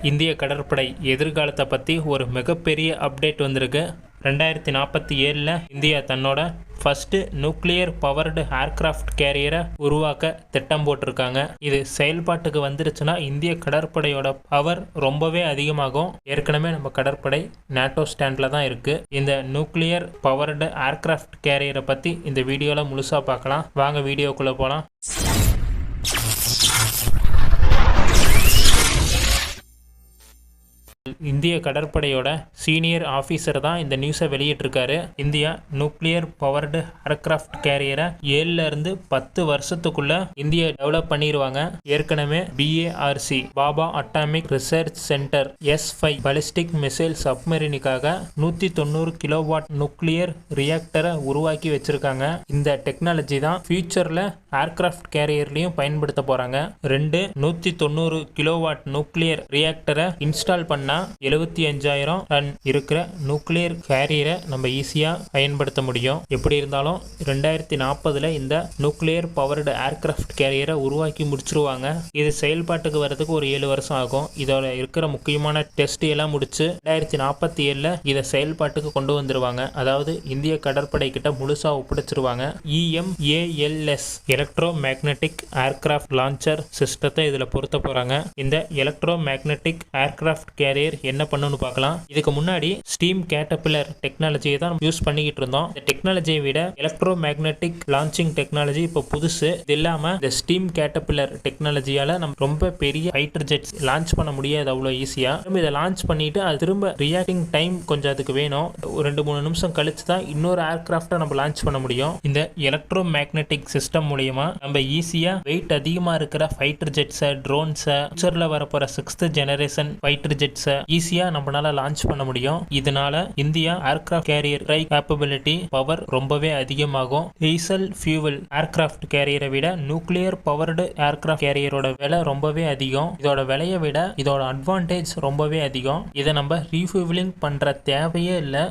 இந்திய கடற்படை எதிர்காலத்தை பற்றி ஒரு மிகப்பெரிய அப்டேட் வந்திருக்கு. 2047 இந்தியா தன்னோட ஃபர்ஸ்ட் நியூக்ளியர் பவர்டு ஏர்கிராஃப்ட் கேரியரை உருவாக்க திட்டம் போட்டிருக்காங்க. இது செயல்பாட்டுக்கு வந்துருச்சுன்னா இந்திய கடற்படையோட பவர் ரொம்பவே அதிகமாகும். ஏற்கனவே நம்ம கடற்படை நேட்டோ ஸ்டாண்டில் தான் இருக்குது. இந்த நியூக்ளியர் பவர்டு ஏர்கிராஃப்ட் கேரியரை பற்றி இந்த வீடியோவில் முழுசாக பார்க்கலாம். வாங்க வீடியோக்குள்ளே போகலாம். இந்திய கடற்படையோட சீனியர் ஆஃபீஸர் தான் இந்த நியூஸை வெளியிட்டிருக்காரு. இந்தியா நியூக்ளியர் பவர்டு ஏர்கிராஃப்ட் கேரியரை 7 to 10 வருஷத்துக்குள்ள இந்தியா டெவலப் பண்ணிடுவாங்க. ஏற்கனவே BARC Bhabha atomic research centre S5 ballistic missile சப்மரீனுக்காக 190 கிலோவாட் நியூக்ளியர் ரியாக்டரை உருவாக்கி வச்சிருக்காங்க. இந்த டெக்னாலஜி தான் ஃபியூச்சர்ல ஏர்கிராஃப்ட் கேரியர்லையும் பயன்படுத்த போறாங்க. 190 கிலோவாட் நியூக்ளியர் ரியாக்டரை இன்ஸ்டால் பண்ணா 75,000 டன் இருக்கிற நியூக்ளியர் கேரியரை நம்ம ஈஸியா பயன்படுத்த முடியும். எப்படி இருந்தாலும் 2040 இந்த நியூக்ளியர் பவர்டு ஏர்கிராஃப்ட் கேரியரை உருவாக்கி முடிச்சிருவாங்க. இது செயல்பாட்டுக்கு வரதுக்கு ஒரு 7 வருஷம் ஆகும். இதோட இருக்கிற முக்கியமான டெஸ்ட் எல்லாம் முடிச்சு 2047 இதை செயல்பாட்டுக்கு கொண்டு வந்துருவாங்க. அதாவது இந்திய கடற்படை கிட்ட முழுசா ஒப்படைச்சிருவாங்க. EMALS electro magnetic aircraft launcher சிஸ்டத்தை இதுல பொருத்த போறாங்க. இந்த எலக்ட்ரோ மேக்னெட்டிக் ஏர்கிராஃப்ட் கேரியர் என்ன பண்ணணும்னு பார்க்கலாம். இதுக்கு முன்னாடி ஸ்டீம் கேட்டர்பில்லர் டெக்னாலஜியை தான் யூஸ் பண்ணிக்கிட்டு இருந்தோம். இந்த டெக்னாலஜியை விட எலக்ட்ரோ மேக்னெட்டிக் லான்ச்சிங் டெக்னாலஜி இப்போ புதுசு. இது இல்லாம இந்த ஸ்டீம் கேட்டர்பில்லர் டெக்னாலஜியால நம்ம ரொம்ப பெரிய ஃபைட்டர் ஜெட்ஸ் லான்ச் பண்ண முடியாது அவ்வளோ ஈஸியா. இதை லான்ச் பண்ணிட்டு அது திரும்ப ரியாக்டிங் டைம் கொஞ்சம் அதுக்கு வேணும். ஒரு 2-3 நிமிஷம் கழிச்சு தான் இன்னொரு ஏர்கிராஃப்டை நம்ம லான்ச் பண்ண முடியும். இந்த எலக்ட்ரோ மேக்னெட்டிக் சிஸ்டம் மூலியமா நம்ம ஈஸியா வெயிட் அதிகமா இருக்கிற ஃபைட்டர் ஜெட்ஸை, ட்ரோன்ஸை, ஃபியூச்சர்ல வரப்போற 6th ஜெனரேஷன் ஃபைட்டர் ஜெட்ஸை ஈஸியா நம்மளால லான்ச் பண்ண முடியும். இதனால India aircraft carrier capability power ரொம்பவே அதிகமாகும். டீசல் ஃபியூவல் ஏர்கிராஃப்ட் கேரியரை விட நியூக்ளியர் பவர்டு ஏர்கிராஃப்ட் கேரியரோட விலை ரொம்பவே அதிகம். இதோட விலையை விட இதோட அட்வான்டேஜ் ரொம்பவே அதிகம். இதை நம்ம ரீஃபியூவலிங் பண்ற தேவையே இல்லை.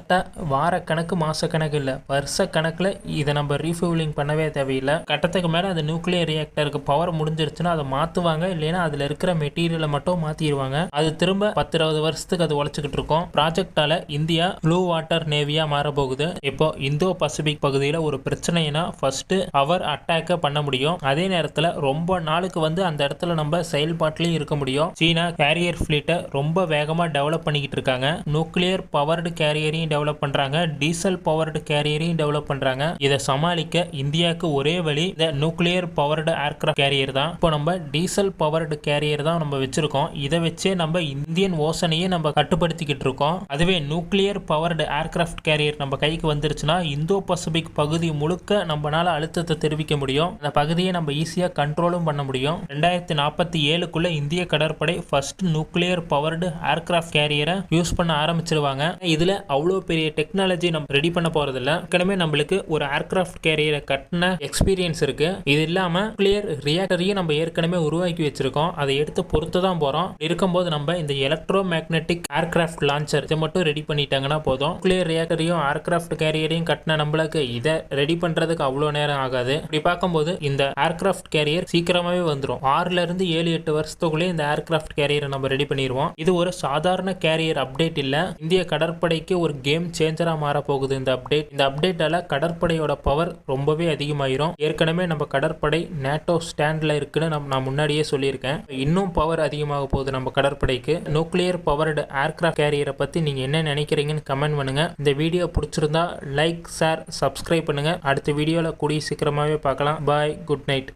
வார கணக்கு, மாச கணக்கு இல்லை, வருஷ கணக்குல இதை நம்ம ரீஃபியூவலிங் பண்ணவே தேவையில்லை. கட்டத்துக்கு மேல அந்த நியூக்ளியர் ரியாக்டருக்கு பவர் முடிஞ்சிருச்சுன்னா அதை மாத்துவாங்க. இல்லைன்னா அதுல இருக்கிற மெட்டீரியலை மட்டும் மாத்திடுவாங்க. அது திரும்ப 10-20 வருஷத்துக்கு அது உழைச்சிக்கிட்டு இருக்கும். ப்ராஜெக்டால இந்தியா ப்ளூ வாட்டர் நேவியா மாற போகுது. இப்போ இந்தோ பசிபிக் பகுதியில் ஒரு பிரச்சனைனா ஃபர்ஸ்ட் அவர் அட்டாக்க பண்ண முடியும். அதே நேரத்தில் ரொம்ப நாளுக்கு அந்த இடத்துல நம்ம செயல்பாட்டிலையும் இருக்க முடியும். சீனா கேரியர் ஃபிளீட்டை ரொம்ப வேகமாக டெவலப் பண்ணிக்கிட்டு இருக்காங்க. நியூக்ளியர் பவர்டு கேரியரையும் டெவலப் பண்றாங்க, டீசல் பவர்டு கேரியரையும் டெவலப் பண்றாங்க. இதை சமாளிக்க இந்தியாவுக்கு ஒரே வழி இந்த நியூக்ளியர் பவர்டு ஏர்கிராஃப்ட் கேரியர் தான். இப்போ நம்ம டீசல் பவர்டு கேரியர் தான் நம்ம வச்சிருக்கோம். இதை வச்சே நம்ம இந்தியன் ஓசனையே நம்ம கட்டுப்படுத்திக்கிட்டு இருக்கோம். அதுவே நியூக்ளியர் பவர்டு ஏர்கிராஃப்ட் கேரியர் நம்ம கைக்கு வந்துருச்சுன்னா இந்தோ பசிபிக் பகுதி முழுக்க நம்மளால அழுத்தத்தை தெரிவிக்க முடியும். அந்த பகுதியை நம்ம ஈஸியா கண்ட்ரோலும் பண்ண முடியும். 2047 இந்திய கடற்படை ஃபர்ஸ்ட் நியூக்ளியர் பவர்டு ஏர்கிராஃப்ட் கேரியரை யூஸ் பண்ண ஆரம்பிச்சிருவாங்க. இதுல அவ்வளோ பெரிய டெக்னாலஜி நம்ம ரெடி பண்ண போறது இல்ல. ஏற்கனவே நம்மளுக்கு ஒரு ஏர்கிராஃப்ட் கேரியரை கட்டின எக்ஸ்பீரியன்ஸ் இருக்கு. இது இல்லாம நியூக்ளியர் ரியாக்டரையும் நம்ம ஏற்கனவே உருவாக்கி வச்சிருக்கோம். அதை எடுத்து பொறுத்து தான் போறோம். இருக்கும்போது நம்ம இந்த எலக்ட்ரோ மேக்னெட்டிக் ஏர்கிராஃப்ட் லான்ச்சர் இதை மட்டும் ரெடி பண்ணிட்டாங்கன்னா போதும். நியூக்ளியர் ரியாக்டரையும் ஏர்கிராஃப்ட் கேரியரையும் கட்டின நம்மளுக்கு இதை ரெடி பண்றதுக்கு அவ்வளோ நேரம் ஆகாது. இப்படி பார்க்கும்போது இந்த ஏர்கிராஃப்ட் கேரியர் சீக்கிரமாவே வந்துடும். 6 to 7-8 வருஷத்துக்குள்ளே இந்த ஏர்கிராஃப்ட் கேரியரை நம்ம ரெடி பண்ணிடுவோம். இது ஒரு சாதாரண கேரியர் அப்டேட் இல்ல, இந்திய கடற்படைக்கு ஒரு கேம் சேஞ்சரா மாற போகுது இந்த அப்டேட். இந்த அப்டேட்டால கடற்படையோட பவர் ரொம்பவே அதிகமாயிரும். ஏற்கனவே நம்ம கடற்படை நேட்டோ ஸ்டாண்ட்ல இருக்குன்னு நான் முன்னாடியே சொல்லியிருக்கேன். இன்னும் பவர் அதிகமாக போகுது நம்ம கடற்படைக்கு. நியூக்ளியர் பவர்டு ஏர்கிராஃப்ட் கேரியரை பத்தி நீங்க என்ன நினைக்கிறீங்கன்னு கமெண்ட் பண்ணுங்க. இந்த வீடியோ பிடிச்சிருந்தா லைக், ஷேர், சப்ஸ்கிரைப் பண்ணுங்க. அடுத்த வீடியோல கூடிய சீக்கிரமாவே பார்க்கலாம். பாய், குட் நைட்.